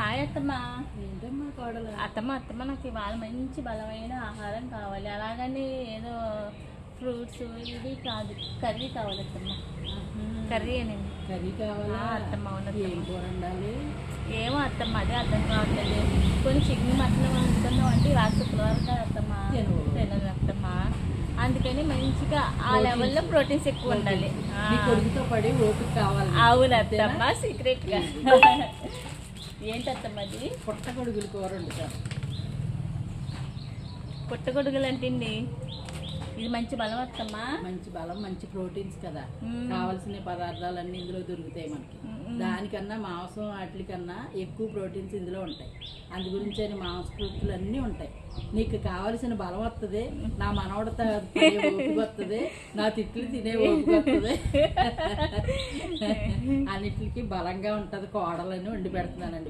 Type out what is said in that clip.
Hi అత్తమ్మ. ఏంటమ్మా కోడలు? అత్తమ్మ నాకు ఇవాళ మంచి బలమైన ఆహారం కావాలి. అలాగని ఏదో ఫ్రూట్స్ ఇవి కాదు, కర్రీ కావాలి అత్తమ్మ. కర్రీ అనండి. కర్రీ కావాలా అత్తమ్మ? అవును. ఏం కూర వండాలి? ఏమో అత్తమ్మ, అదే అర్థం కావట్లేదు. కొన్ని చికెన్ మటన్ వండుకుందాం అంటే ఇలా శుక్రవారం కాదు అత్తమ్మ, తినదు అత్తమ్మ. అందుకని మంచిగా ఆ లెవెల్లో ప్రోటీన్స్ ఎక్కువ ఉండాలి. కొడుకుతో పడి ఓపిక కావాలి. అవును అత్తమ్మ, సీక్రెట్ గా. ఏంటత్తమ్మ అది? పుట్టగొడుగులు కూర వండుతాను. పుట్టగొడుగులు అంటే ఇది మంచి బలం అత్తమ్మా. మంచి బలం, మంచి ప్రోటీన్స్ కదా. కావలసిన పదార్థాలన్నీ ఇందులో దొరుకుతాయి మనకి. దానికన్నా మాంసం వాటికన్నా ఎక్కువ ప్రోటీన్స్ ఇందులో ఉంటాయి. అందు గురించి మాంసకృతులు అన్నీ ఉంటాయి. నీకు కావలసిన బలం వస్తుంది, నా మనవడత ఓపిక వస్తుంది, నా తిట్లు తినే ఓపిక వస్తుంది. అన్నిటికి బలంగా ఉంటుంది కోడలని వండి పెడుతున్నానండి.